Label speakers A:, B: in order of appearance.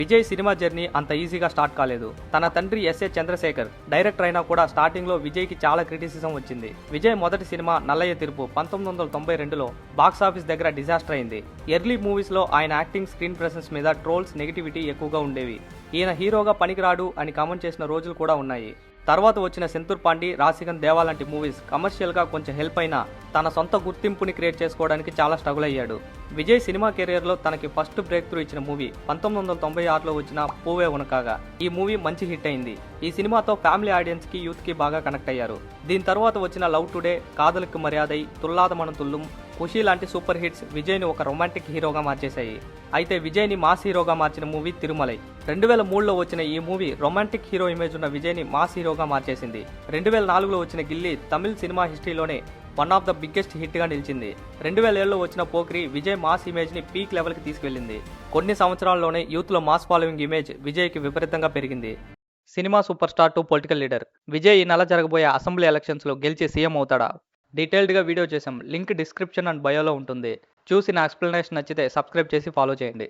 A: Vijay cinema journey అంత ఈజీగా start కాలేదు. తన తండ్రి ఎస్ఏ చంద్రశేఖర్ డైరెక్టర్ అయినా కూడా స్టార్టింగ్ లో విజయ్ కి చాలా క్రిటిసిజం వచ్చింది. విజయ్ మొదటి సినిమా నల్లయ్య తిరుపు 1992లో బాక్సాఫీస్ దగ్గర డిజాస్టర్ అయింది. ఎర్లీ మూవీస్ లో ఆయన యాక్టింగ్, స్క్రీన్ ప్రెసెన్స్ మీద ట్రోల్స్, నెగిటివిటీ ఎక్కువగా ఉండేవి. ఈయన హీరోగా పనికిరాడు అని కామెంట్ చేసిన రోజులు కూడా ఉన్నాయి. తర్వాత వచ్చిన సెంతూర్ పాండి, రాశిగన్ దేవా లాంటి మూవీస్ కమర్షియల్ గా కొంచెం హెల్ప్ అయినా తన సొంత గుర్తింపుని క్రియేట్ చేసుకోవడానికి చాలా స్ట్రగుల్ అయ్యాడు. విజయ్ సినిమా కెరీర్ లో తనకి ఫస్ట్ బ్రేక్ త్రూ ఇచ్చిన మూవీ 1996లో వచ్చిన పూవే ఉనకాగా. ఈ మూవీ మంచి హిట్ అయింది. ఈ సినిమాతో ఫ్యామిలీ ఆడియన్స్ కి, యూత్ కి బాగా కనెక్ట్ అయ్యారు. దీని తర్వాత వచ్చిన లవ్ టుడే, కాదలకు మర్యాదై, తుల్లాద మనం తుల్లుం, ఖుషి లాంటి సూపర్ హిట్స్ విజయ్ని ఒక రొమాంటిక్ హీరోగా మార్చేశాయి. అయితే విజయ్ని మాస్ హీరోగా మార్చిన మూవీ తిరుమలై. 2003లో వచ్చిన ఈ మూవీ రొమాంటిక్ హీరో ఇమేజ్ ఉన్న విజయ్ని మాస్ హీరోగా మార్చేసింది. 2004లో వచ్చిన గిల్లీ తమిళ్ సినిమా హిస్టరీలోనే one of the biggest hit గా నిలిచింది. 2007లో వచ్చిన పోక్రి విజయ్ మాస్ ఇమేజ్ ని పీక్ లెవెల్ కి తీసుకెళ్లింది. కొన్ని సంవత్సరాల్లోనే యూత్ లో మాస్ ఫాలోయింగ్ ఇమేజ్ విజయ్ కి విపరీతంగా పెరిగింది. Cinema super star to political leader. Vijay ఈ నెల జరగబోయే అసెంబ్లీ ఎలక్షన్స్ లో గెలిచి సీఎం అవుతాడా? డీటెయిల్డ్ గా వీడియో చేసాం. లింక్ డిస్క్రిప్షన్ అండ్ బయోలో ఉంటుంది. చూసి నా ఎక్స్ప్లెనేషన్ నచ్చితే సబ్స్క్రైబ్ చేసి ఫాలో చేయండి.